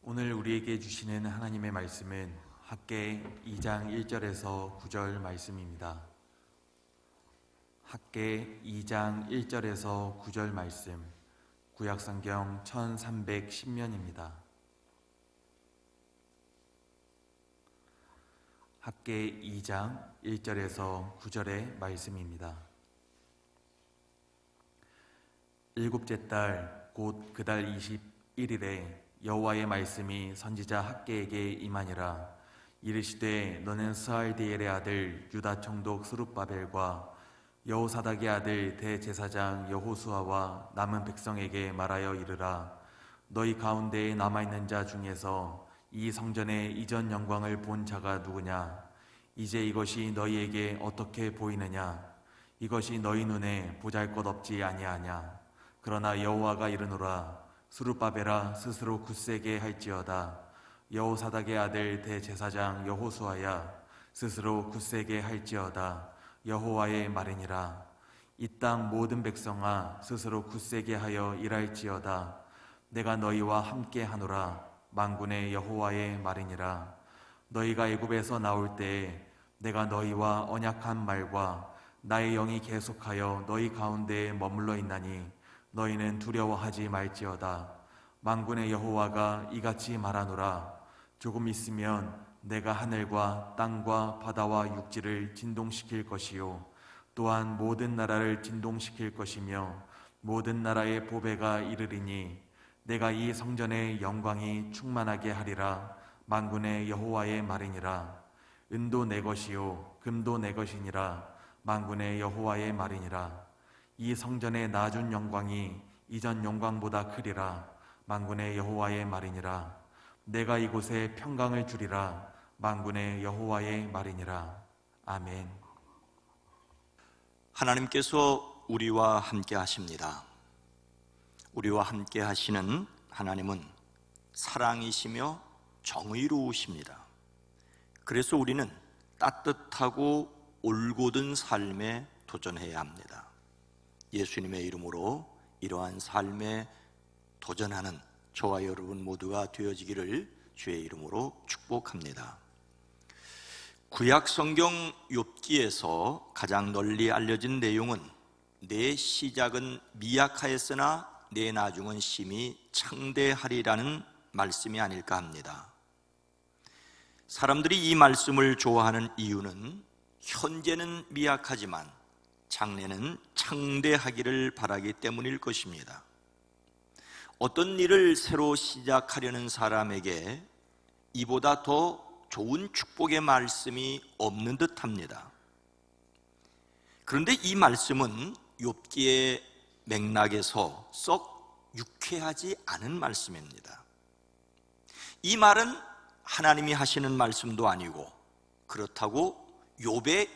오늘 우리에게 주시는 하나님의 말씀은 학개 2장 1절에서 9절 말씀입니다. 학개 2장 1절에서 9절 말씀, 구약성경 1310면입니다. 학개 2장 1절에서 9절의 말씀입니다. 일곱째 달 곧 그 달 21일에 여호와의 말씀이 선지자 학개에게 임하니라. 이르시되 너는 스알디엘의 아들 유다 총독 스룹바벨과 여호사닥의 아들 대제사장 여호수아와 남은 백성에게 말하여 이르라. 너희 가운데에 남아있는 자 중에서 이 성전의 이전 영광을 본 자가 누구냐? 이제 이것이 너희에게 어떻게 보이느냐? 이것이 너희 눈에 보잘것없지 아니하냐? 그러나 여호와가 이르노라. 스룹바벨아 스스로 굳세게 할지어다. 여호사닥의 아들 대제사장 여호수아야 스스로 굳세게 할지어다. 여호와의 말이니라. 이 땅 모든 백성아 스스로 굳세게 하여 일할지어다. 내가 너희와 함께 하노라. 만군의 여호와의 말이니라. 너희가 애굽에서 나올 때에 내가 너희와 언약한 말과 나의 영이 계속하여 너희 가운데에 머물러 있나니 너희는 두려워하지 말지어다. 만군의 여호와가 이같이 말하노라. 조금 있으면 내가 하늘과 땅과 바다와 육지를 진동시킬 것이요 또한 모든 나라를 진동시킬 것이며 모든 나라의 보배가 이르리니 내가 이 성전의 영광이 충만하게 하리라. 만군의 여호와의 말이니라. 은도 내 것이요 금도 내 것이니라. 만군의 여호와의 말이니라. 이 성전의 낮은 영광이 이전 영광보다 크리라. 만군의 여호와의 말이니라. 내가 이곳에 평강을 주리라. 만군의 여호와의 말이니라. 아멘. 하나님께서 우리와 함께 하십니다. 우리와 함께 하시는 하나님은 사랑이시며 정의로우십니다. 그래서 우리는 따뜻하고 올곧은 삶에 도전해야 합니다. 예수님의 이름으로 이러한 삶에 도전하는 저와 여러분 모두가 되어지기를 주의 이름으로 축복합니다. 구약 성경 욥기에서 가장 널리 알려진 내용은 내 시작은 미약하였으나 내 나중은 심히 창대하리라는 말씀이 아닐까 합니다. 사람들이 이 말씀을 좋아하는 이유는 현재는 미약하지만 장래는 창대하기를 바라기 때문일 것입니다. 어떤 일을 새로 시작하려는 사람에게 이보다 더 좋은 축복의 말씀이 없는 듯합니다. 그런데 이 말씀은 욥기의 맥락에서 썩 유쾌하지 않은 말씀입니다. 이 말은 하나님이 하시는 말씀도 아니고 그렇다고 욥의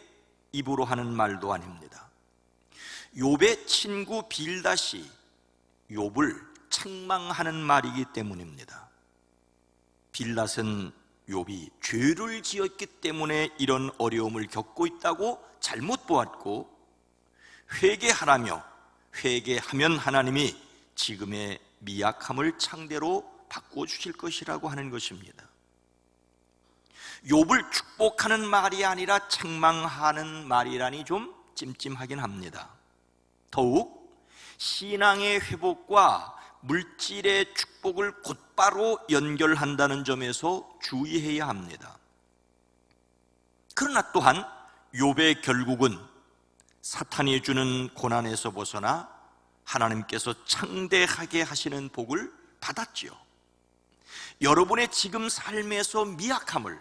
입으로 하는 말도 아닙니다. 욥의 친구 빌닷이 욥을 책망하는 말이기 때문입니다. 빌닷은 욥이 죄를 지었기 때문에 이런 어려움을 겪고 있다고 잘못 보았고 회개하라며 회개하면 하나님이 지금의 미약함을 창대로 바꿔주실 것이라고 하는 것입니다. 욥을 축복하는 말이 아니라 책망하는 말이라니 좀 찜찜하긴 합니다. 더욱 신앙의 회복과 물질의 축복을 곧바로 연결한다는 점에서 주의해야 합니다. 그러나 또한 욥의 결국은 사탄이 주는 고난에서 벗어나 하나님께서 창대하게 하시는 복을 받았지요. 여러분의 지금 삶에서 미약함을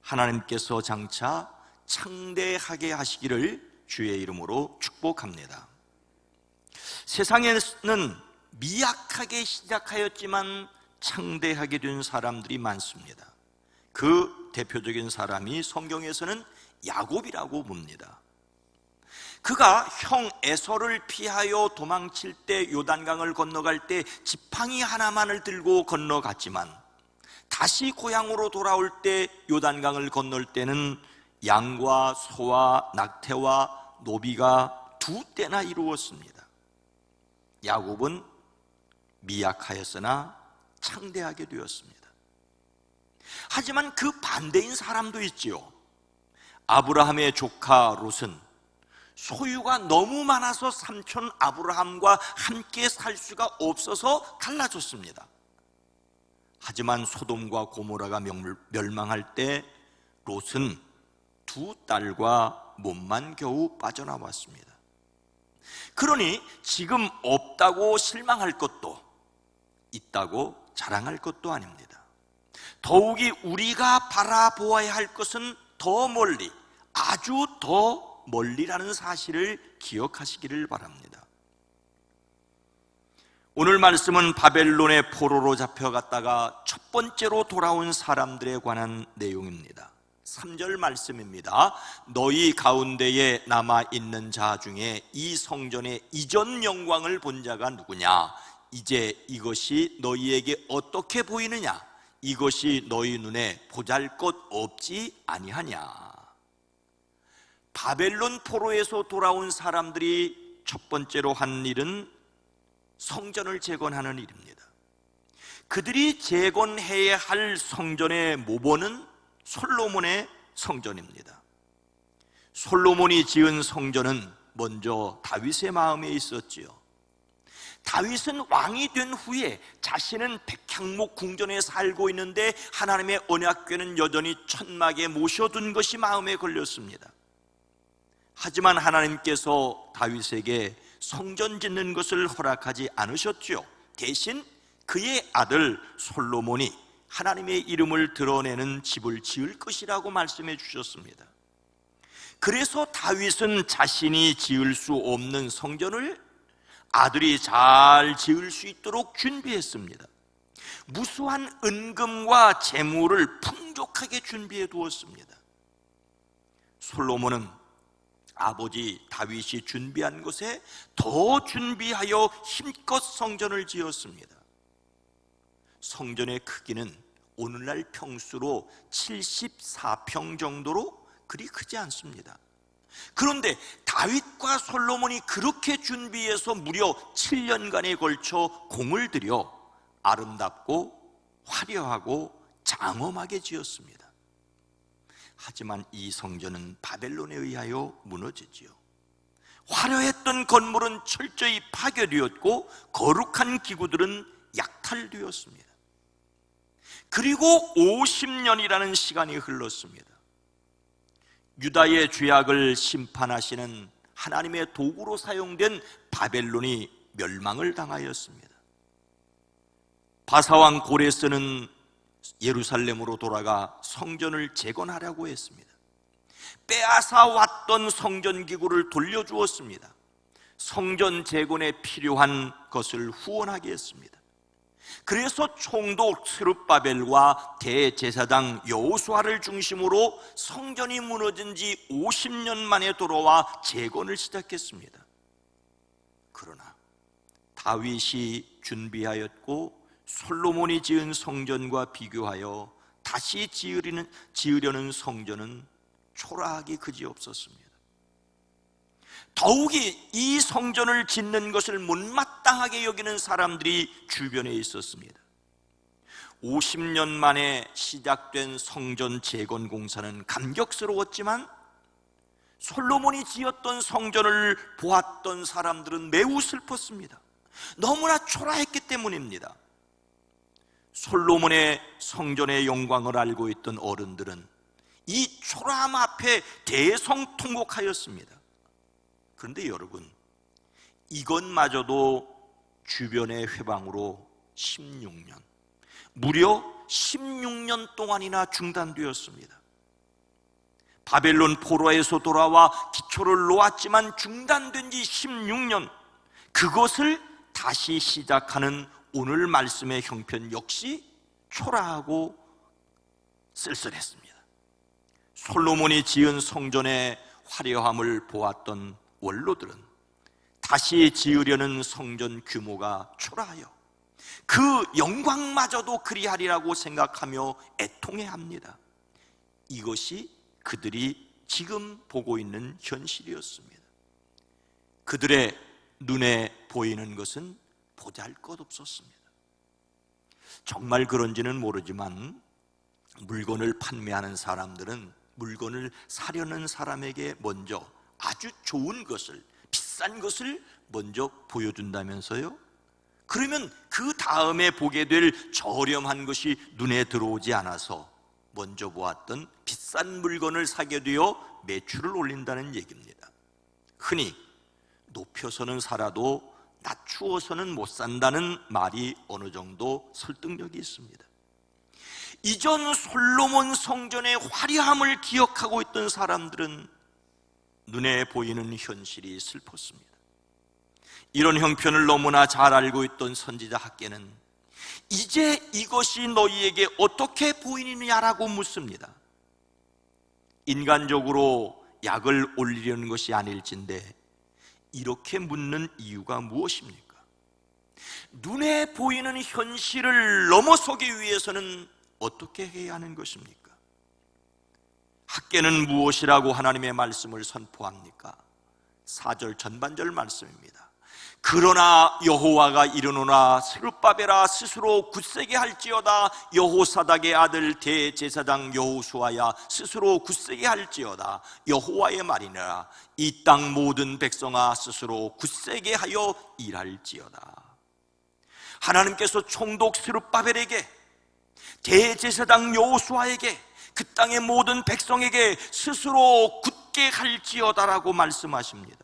하나님께서 장차 창대하게 하시기를 주의 이름으로 축복합니다. 세상에는 미약하게 시작하였지만 창대하게 된 사람들이 많습니다. 그 대표적인 사람이 성경에서는 야곱이라고 봅니다. 그가 형 에서를 피하여 도망칠 때 요단강을 건너갈 때 지팡이 하나만을 들고 건너갔지만 다시 고향으로 돌아올 때 요단강을 건널 때는 양과 소와 낙태와 노비가 2때나 이루었습니다. 야곱은 미약하였으나 창대하게 되었습니다. 하지만 그 반대인 사람도 있지요. 아브라함의 조카 롯은 소유가 너무 많아서 삼촌 아브라함과 함께 살 수가 없어서 갈라졌습니다. 하지만 소돔과 고모라가 멸망할 때 롯은 두 딸과 몸만 겨우 빠져나왔습니다. 그러니 지금 없다고 실망할 것도 있다고 자랑할 것도 아닙니다. 더욱이 우리가 바라보아야 할 것은 더 멀리, 아주 더 멀리라는 사실을 기억하시기를 바랍니다. 오늘 말씀은 바벨론의 포로로 잡혀갔다가 첫 번째로 돌아온 사람들에 관한 내용입니다. 3절 말씀입니다. 너희 가운데에 남아있는 자 중에 이 성전의 이전 영광을 본 자가 누구냐? 이제 이것이 너희에게 어떻게 보이느냐? 이것이 너희 눈에 보잘것 없지 아니하냐? 바벨론 포로에서 돌아온 사람들이 첫 번째로 한 일은 성전을 재건하는 일입니다. 그들이 재건해야 할 성전의 모본은 솔로몬의 성전입니다. 솔로몬이 지은 성전은 먼저 다윗의 마음에 있었지요. 다윗은 왕이 된 후에 자신은 백향목 궁전에 살고 있는데 하나님의 언약궤는 여전히 천막에 모셔둔 것이 마음에 걸렸습니다. 하지만 하나님께서 다윗에게 성전 짓는 것을 허락하지 않으셨죠. 대신 그의 아들 솔로몬이 하나님의 이름을 드러내는 집을 지을 것이라고 말씀해 주셨습니다. 그래서 다윗은 자신이 지을 수 없는 성전을 아들이 잘 지을 수 있도록 준비했습니다. 무수한 은금과 재물을 풍족하게 준비해 두었습니다. 솔로몬은 아버지 다윗이 준비한 것에 더 준비하여 힘껏 성전을 지었습니다. 성전의 크기는 오늘날 평수로 74평 정도로 그리 크지 않습니다. 그런데 다윗과 솔로몬이 그렇게 준비해서 무려 7년간에 걸쳐 공을 들여 아름답고 화려하고 장엄하게 지었습니다. 하지만 이 성전은 바벨론에 의하여 무너지지요. 화려했던 건물은 철저히 파괴되었고 거룩한 기구들은 약탈되었습니다. 그리고 50년이라는 시간이 흘렀습니다. 유다의 죄악을 심판하시는 하나님의 도구로 사용된 바벨론이 멸망을 당하였습니다. 바사왕 고레스는 예루살렘으로 돌아가 성전을 재건하려고 했습니다. 빼앗아 왔던 성전 기구를 돌려주었습니다. 성전 재건에 필요한 것을 후원하게 했습니다. 그래서 총독 스룹바벨과 대제사장 여호수아를 중심으로 성전이 무너진 지 50년 만에 돌아와 재건을 시작했습니다. 그러나 다윗이 준비하였고 솔로몬이 지은 성전과 비교하여 다시 지으려는 성전은 초라하기 그지없었습니다. 더욱이 이 성전을 짓는 것을 못마땅하게 여기는 사람들이 주변에 있었습니다. 50년 만에 시작된 성전 재건 공사는 감격스러웠지만 솔로몬이 지었던 성전을 보았던 사람들은 매우 슬펐습니다. 너무나 초라했기 때문입니다. 솔로몬의 성전의 영광을 알고 있던 어른들은 이 초라함 앞에 대성통곡하였습니다. 그런데 여러분, 이것마저도 주변의 회방으로 16년, 무려 16년 동안이나 중단되었습니다. 바벨론 포로에서 돌아와 기초를 놓았지만 중단된 지 16년, 그것을 다시 시작하는 오늘 말씀의 형편 역시 초라하고 쓸쓸했습니다. 솔로몬이 지은 성전의 화려함을 보았던 원로들은 다시 지으려는 성전 규모가 초라하여 그 영광마저도 그리하리라고 생각하며 애통해합니다. 이것이 그들이 지금 보고 있는 현실이었습니다. 그들의 눈에 보이는 것은 보잘것없었습니다. 정말 그런지는 모르지만 물건을 판매하는 사람들은 물건을 사려는 사람에게 먼저 아주 좋은 것을, 비싼 것을 먼저 보여준다면서요? 그러면 그 다음에 보게 될 저렴한 것이 눈에 들어오지 않아서 먼저 보았던 비싼 물건을 사게 되어 매출을 올린다는 얘기입니다. 흔히 높여서는 살아도 낮추어서는 못 산다는 말이 어느 정도 설득력이 있습니다. 이전 솔로몬 성전의 화려함을 기억하고 있던 사람들은 눈에 보이는 현실이 슬펐습니다. 이런 형편을 너무나 잘 알고 있던 선지자 학개는 이제 이것이 너희에게 어떻게 보이느냐라고 묻습니다. 인간적으로 약을 올리려는 것이 아닐진데 이렇게 묻는 이유가 무엇입니까? 눈에 보이는 현실을 넘어서기 위해서는 어떻게 해야 하는 것입니까? 학개는 무엇이라고 하나님의 말씀을 선포합니까? 4절 전반절 말씀입니다. 그러나 여호와가 이르노라 스룹바벨아 스스로 굳세게 할지어다 여호사닥의 아들 대제사장 여호수아야 스스로 굳세게 할지어다 여호와의 말이니라 이 땅 모든 백성아 스스로 굳세게 하여 일할지어다. 하나님께서 총독 스룹바벨에게 대제사장 여호수아에게 그 땅의 모든 백성에게 스스로 굳게 할지어다라고 말씀하십니다.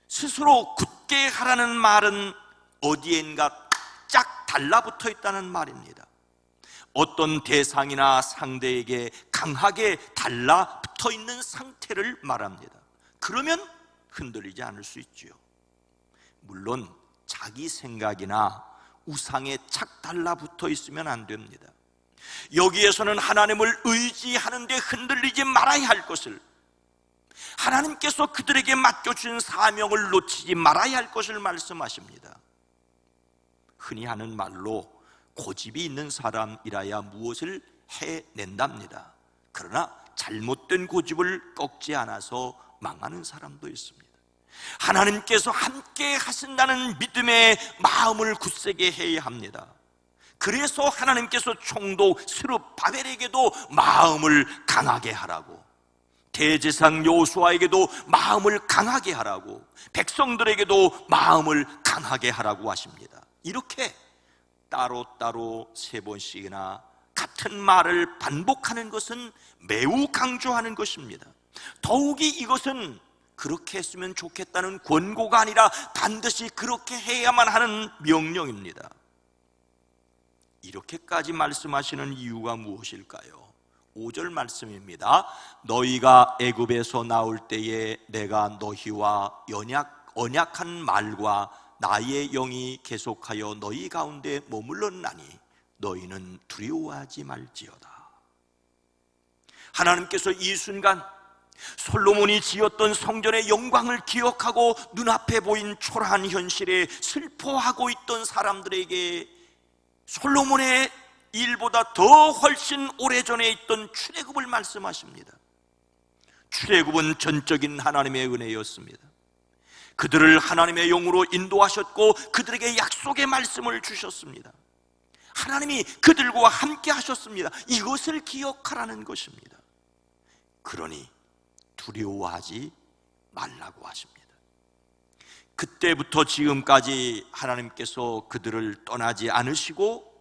스스로 굳게 하라는 말은 어디엔가 쫙 달라붙어 있다는 말입니다. 어떤 대상이나 상대에게 강하게 달라붙어 있는 상태를 말합니다. 그러면 흔들리지 않을 수 있지요. 물론 자기 생각이나 우상에 착 달라붙어 있으면 안 됩니다. 여기에서는 하나님을 의지하는데 흔들리지 말아야 할 것을, 하나님께서 그들에게 맡겨주신 사명을 놓치지 말아야 할 것을 말씀하십니다. 흔히 하는 말로 고집이 있는 사람이라야 무엇을 해낸답니다. 그러나 잘못된 고집을 꺾지 않아서 망하는 사람도 있습니다. 하나님께서 함께 하신다는 믿음의 마음을 굳세게 해야 합니다. 그래서 하나님께서 총독 스룹바벨에게도 마음을 강하게 하라고, 대제사장 여호수아에게도 마음을 강하게 하라고, 백성들에게도 마음을 강하게 하라고 하십니다. 이렇게 따로따로 3번씩이나 같은 말을 반복하는 것은 매우 강조하는 것입니다. 더욱이 이것은 그렇게 했으면 좋겠다는 권고가 아니라 반드시 그렇게 해야만 하는 명령입니다. 이렇게까지 말씀하시는 이유가 무엇일까요? 5절 말씀입니다. 너희가 애굽에서 나올 때에 내가 너희와 언약한 말과 나의 영이 계속하여 너희 가운데 머물렀나니 너희는 두려워하지 말지어다. 하나님께서 이 순간 솔로몬이 지었던 성전의 영광을 기억하고 눈앞에 보인 초라한 현실에 슬퍼하고 있던 사람들에게 솔로몬의 일보다 더 훨씬 오래전에 있던 출애굽을 말씀하십니다. 출애굽은 전적인 하나님의 은혜였습니다. 그들을 하나님의 영으로 인도하셨고 그들에게 약속의 말씀을 주셨습니다. 하나님이 그들과 함께 하셨습니다. 이것을 기억하라는 것입니다. 그러니 두려워하지 말라고 하십니다. 그때부터 지금까지 하나님께서 그들을 떠나지 않으시고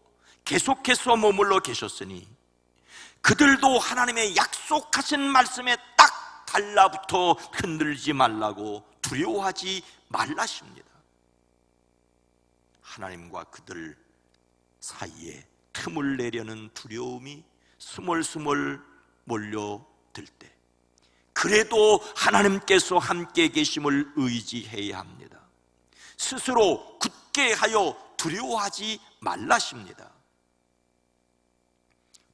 계속해서 머물러 계셨으니 그들도 하나님의 약속하신 말씀에 딱 달라붙어 흔들지 말라고, 두려워하지 말라십니다. 하나님과 그들 사이에 틈을 내려는 두려움이 스멀스멀 몰려들 때 그래도 하나님께서 함께 계심을 의지해야 합니다. 스스로 굳게 하여 두려워하지 말라십니다.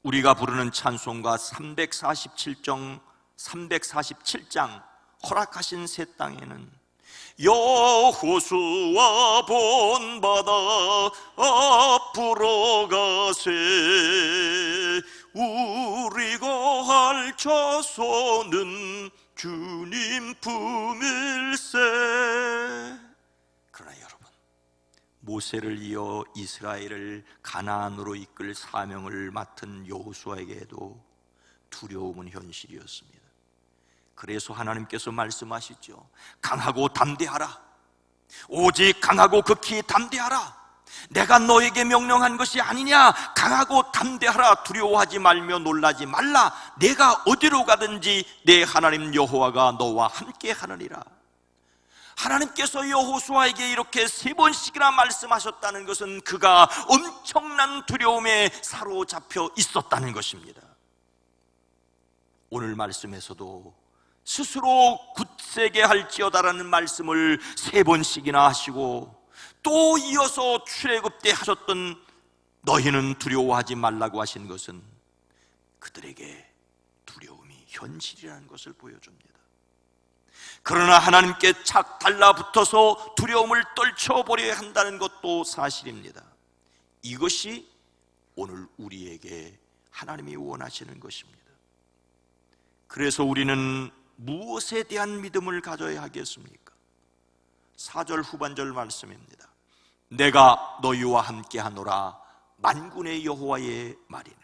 우리가 부르는 찬송가 347장 허락하신 새 땅에는 여호수아 본받아 앞으로 가세 우리가 할 자손은 주님 품일세. 그러나 여러분, 모세를 이어 이스라엘을 가나안으로 이끌 사명을 맡은 여호수아에게도 두려움은 현실이었습니다. 그래서 하나님께서 말씀하시죠. 강하고 담대하라. 오직 강하고 극히 담대하라. 내가 너에게 명령한 것이 아니냐. 강하고 담대하라. 두려워하지 말며 놀라지 말라. 내가 어디로 가든지 내 하나님 여호와가 너와 함께 하느니라. 하나님께서 여호수아에게 이렇게 3번씩이나 말씀하셨다는 것은 그가 엄청난 두려움에 사로잡혀 있었다는 것입니다. 오늘 말씀에서도 스스로 굳세게 할지어다라는 말씀을 3번씩이나 하시고, 또 이어서 출애굽 때 하셨던 너희는 두려워하지 말라고 하신 것은 그들에게 두려움이 현실이라는 것을 보여줍니다. 그러나 하나님께 착 달라붙어서 두려움을 떨쳐버려야 한다는 것도 사실입니다. 이것이 오늘 우리에게 하나님이 원하시는 것입니다. 그래서 우리는 무엇에 대한 믿음을 가져야 하겠습니까? 4절 후반절 말씀입니다. 내가 너희와 함께 하노라. 만군의 여호와의 말이니라.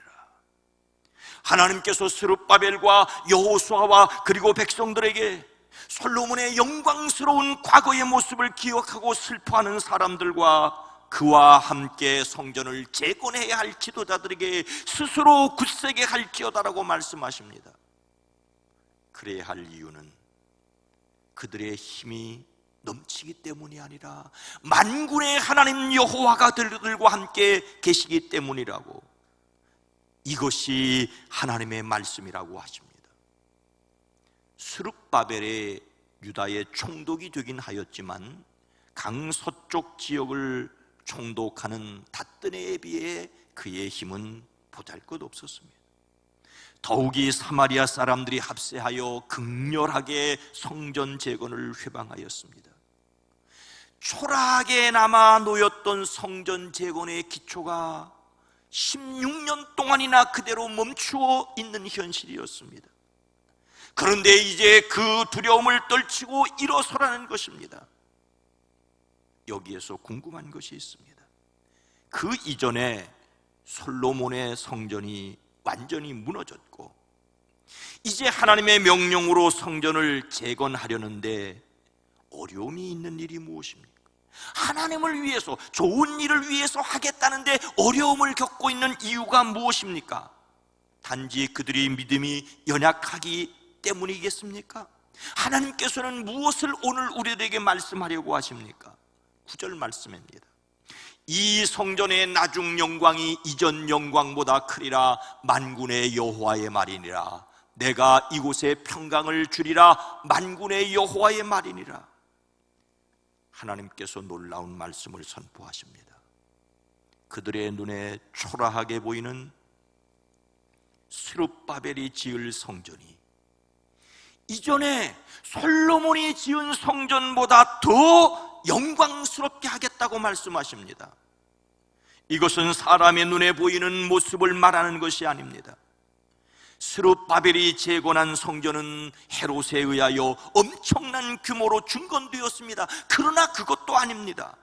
하나님께서 스룹바벨과 여호수아와 그리고 백성들에게 솔로몬의 영광스러운 과거의 모습을 기억하고 슬퍼하는 사람들과 그와 함께 성전을 재건해야 할 지도자들에게 스스로 굳세게 할지어다라고 말씀하십니다. 그래야 할 이유는 그들의 힘이 넘치기 때문이 아니라 만군의 하나님 여호와가 그들과 함께 계시기 때문이라고, 이것이 하나님의 말씀이라고 하십니다. 스룹바벨의 유다의 총독이 되긴 하였지만 강서쪽 지역을 총독하는 닷드네에 비해 그의 힘은 보잘것없었습니다. 더욱이 사마리아 사람들이 합세하여 극렬하게 성전 재건을 회방하였습니다. 초라하게 남아 놓였던 성전 재건의 기초가 16년 동안이나 그대로 멈추어 있는 현실이었습니다. 그런데 이제 그 두려움을 떨치고 일어서라는 것입니다. 여기에서 궁금한 것이 있습니다. 그 이전에 솔로몬의 성전이 완전히 무너졌고, 이제 하나님의 명령으로 성전을 재건하려는데 어려움이 있는 일이 무엇입니까? 하나님을 위해서, 좋은 일을 위해서 하겠다는데 어려움을 겪고 있는 이유가 무엇입니까? 단지 그들이 믿음이 연약하기 때문이겠습니까? 하나님께서는 무엇을 오늘 우리들에게 말씀하려고 하십니까? 9절 말씀입니다. 이 성전의 나중 영광이 이전 영광보다 크리라. 만군의 여호와의 말이니라. 내가 이곳에 평강을 주리라. 만군의 여호와의 말이니라. 하나님께서 놀라운 말씀을 선포하십니다. 그들의 눈에 초라하게 보이는 스룹바벨이 지을 성전이 이전에 솔로몬이 지은 성전보다 더 영광스럽게 하겠다고 말씀하십니다. 이것은 사람의 눈에 보이는 모습을 말하는 것이 아닙니다. 스룹바벨이 재건한 성전은 헤롯에 의하여 엄청난 규모로 중건되었습니다. 그러나 그것도 아닙니다.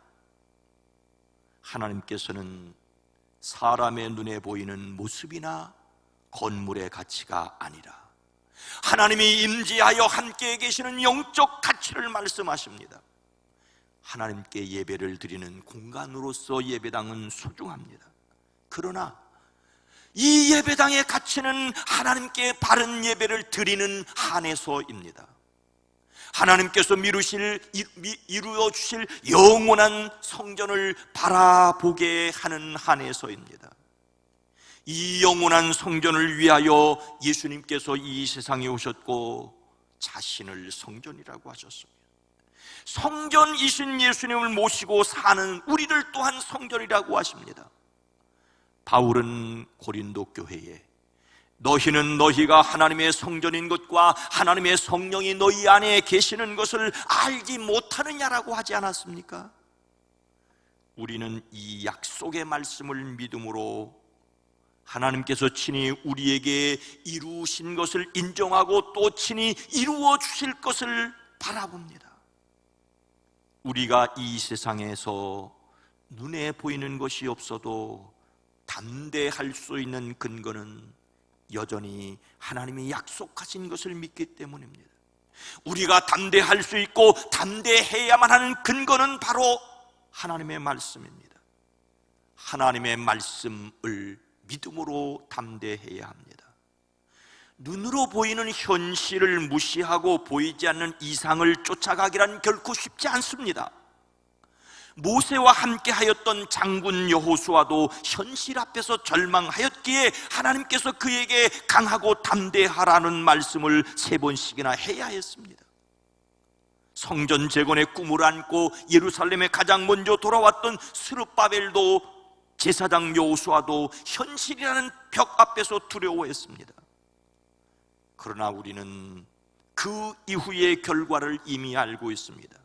하나님께서는 사람의 눈에 보이는 모습이나 건물의 가치가 아니라 하나님이 임재하여 함께 계시는 영적 가치를 말씀하십니다. 하나님께 예배를 드리는 공간으로서 예배당은 소중합니다. 그러나 이 예배당의 가치는 하나님께 바른 예배를 드리는 한에서입니다. 하나님께서 이루어 주실 영원한 성전을 바라보게 하는 한에서입니다. 이 영원한 성전을 위하여 예수님께서 이 세상에 오셨고 자신을 성전이라고 하셨습니다. 성전이신 예수님을 모시고 사는 우리를 또한 성전이라고 하십니다. 바울은 고린도 교회에 너희는 너희가 하나님의 성전인 것과 하나님의 성령이 너희 안에 계시는 것을 알지 못하느냐라고 하지 않았습니까? 우리는 이 약속의 말씀을 믿음으로 하나님께서 친히 우리에게 이루신 것을 인정하고 또 친히 이루어 주실 것을 바라봅니다. 우리가 이 세상에서 눈에 보이는 것이 없어도 담대할 수 있는 근거는 여전히 하나님이 약속하신 것을 믿기 때문입니다. 우리가 담대할 수 있고 담대해야만 하는 근거는 바로 하나님의 말씀입니다. 하나님의 말씀을 믿음으로 담대해야 합니다. 눈으로 보이는 현실을 무시하고 보이지 않는 이상을 쫓아가기란 결코 쉽지 않습니다. 모세와 함께 하였던 장군 여호수아도 현실 앞에서 절망하였기에 하나님께서 그에게 강하고 담대하라는 말씀을 3번씩이나 해야 했습니다. 성전 재건의 꿈을 안고 예루살렘에 가장 먼저 돌아왔던 스룹바벨도 제사장 여호수아도 현실이라는 벽 앞에서 두려워했습니다. 그러나 우리는 그 이후의 결과를 이미 알고 있습니다.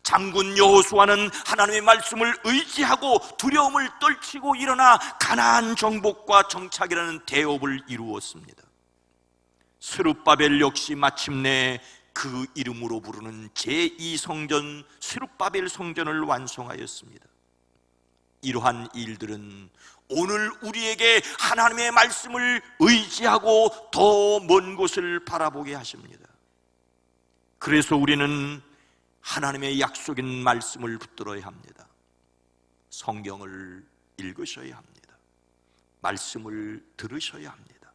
장군 여호수아는 하나님의 말씀을 의지하고 두려움을 떨치고 일어나 가나안 정복과 정착이라는 대업을 이루었습니다. 스룹바벨 역시 마침내 그 이름으로 부르는 제2성전 스룹바벨 성전을 완성하였습니다. 이러한 일들은 오늘 우리에게 하나님의 말씀을 의지하고 더 먼 곳을 바라보게 하십니다. 그래서 우리는 하나님의 약속인 말씀을 붙들어야 합니다. 성경을 읽으셔야 합니다. 말씀을 들으셔야 합니다.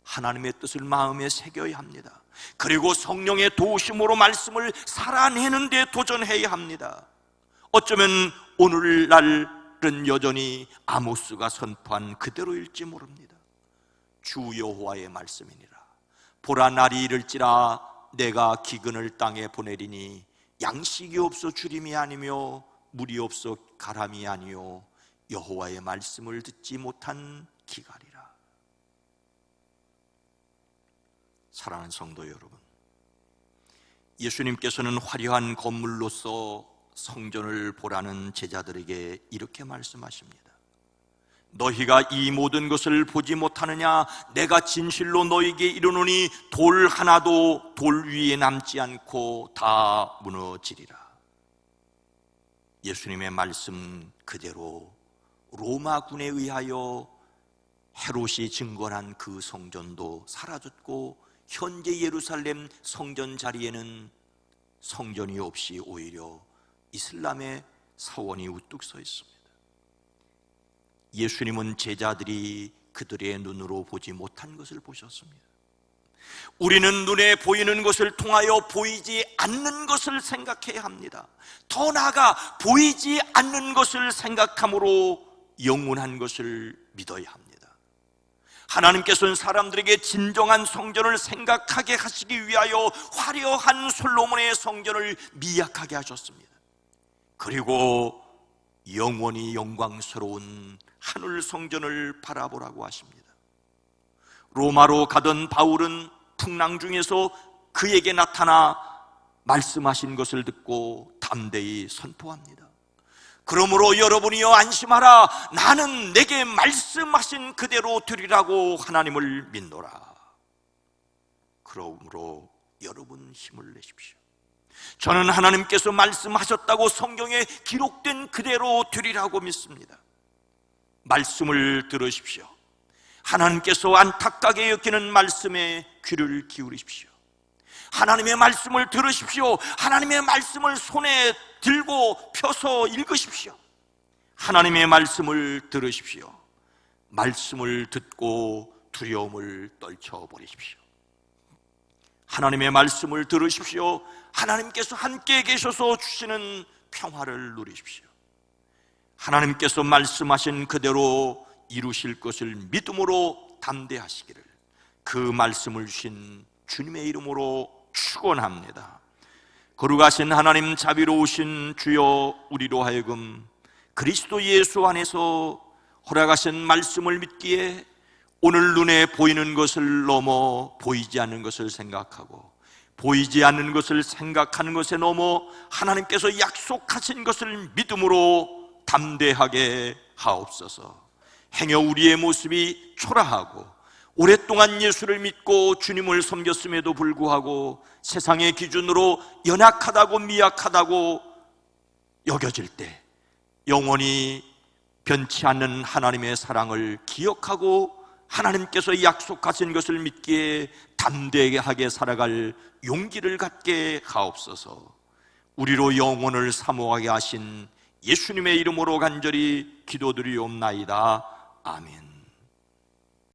하나님의 뜻을 마음에 새겨야 합니다. 그리고 성령의 도우심으로 말씀을 살아내는 데 도전해야 합니다. 어쩌면 오늘날은 여전히 아모스가 선포한 그대로일지 모릅니다. 주 여호와의 말씀이니라. 보라, 날이 이를지라 내가 기근을 땅에 보내리니 양식이 없어 주림이 아니며 물이 없어 가람이 아니요 여호와의 말씀을 듣지 못한 기갈이라. 사랑하는 성도 여러분, 예수님께서는 화려한 건물로서 성전을 보라는 제자들에게 이렇게 말씀하십니다. 너희가 이 모든 것을 보지 못하느냐? 내가 진실로 너희에게 이르노니 돌 하나도 돌 위에 남지 않고 다 무너지리라. 예수님의 말씀 그대로 로마군에 의하여 헤롯이 증거한 그 성전도 사라졌고 현재 예루살렘 성전 자리에는 성전이 없이 오히려 이슬람의 사원이 우뚝 서 있습니다. 예수님은 제자들이 그들의 눈으로 보지 못한 것을 보셨습니다. 우리는 눈에 보이는 것을 통하여 보이지 않는 것을 생각해야 합니다. 더 나아가 보이지 않는 것을 생각함으로 영원한 것을 믿어야 합니다. 하나님께서는 사람들에게 진정한 성전을 생각하게 하시기 위하여 화려한 솔로몬의 성전을 미약하게 하셨습니다. 그리고 영원히 영광스러운 하늘 성전을 바라보라고 하십니다. 로마로 가던 바울은 풍랑 중에서 그에게 나타나 말씀하신 것을 듣고 담대히 선포합니다. 그러므로 여러분이여 안심하라. 나는 내게 말씀하신 그대로 되리라고 하나님을 믿노라. 그러므로 여러분 힘을 내십시오. 저는 하나님께서 말씀하셨다고 성경에 기록된 그대로 되리라고 믿습니다. 말씀을 들으십시오. 하나님께서 안타깝게 여기는 말씀에 귀를 기울이십시오. 하나님의 말씀을 들으십시오. 하나님의 말씀을 손에 들고 펴서 읽으십시오. 하나님의 말씀을 들으십시오. 말씀을 듣고 두려움을 떨쳐버리십시오. 하나님의 말씀을 들으십시오. 하나님께서 함께 계셔서 주시는 평화를 누리십시오. 하나님께서 말씀하신 그대로 이루실 것을 믿음으로 담대하시기를 그 말씀을 주신 주님의 이름으로 축원합니다. 거룩하신 하나님, 자비로우신 주여, 우리로 하여금 그리스도 예수 안에서 허락하신 말씀을 믿기에 오늘 눈에 보이는 것을 넘어 보이지 않는 것을 생각하고 보이지 않는 것을 생각하는 것에 넘어 하나님께서 약속하신 것을 믿음으로 담대하게 하옵소서. 행여 우리의 모습이 초라하고 오랫동안 예수를 믿고 주님을 섬겼음에도 불구하고 세상의 기준으로 연약하다고 미약하다고 여겨질 때 영원히 변치 않는 하나님의 사랑을 기억하고 하나님께서 약속하신 것을 믿기에 담대하게 살아갈 용기를 갖게 하옵소서. 우리로 영혼을 사모하게 하신 예수님의 이름으로 간절히 기도드리옵나이다. 아멘.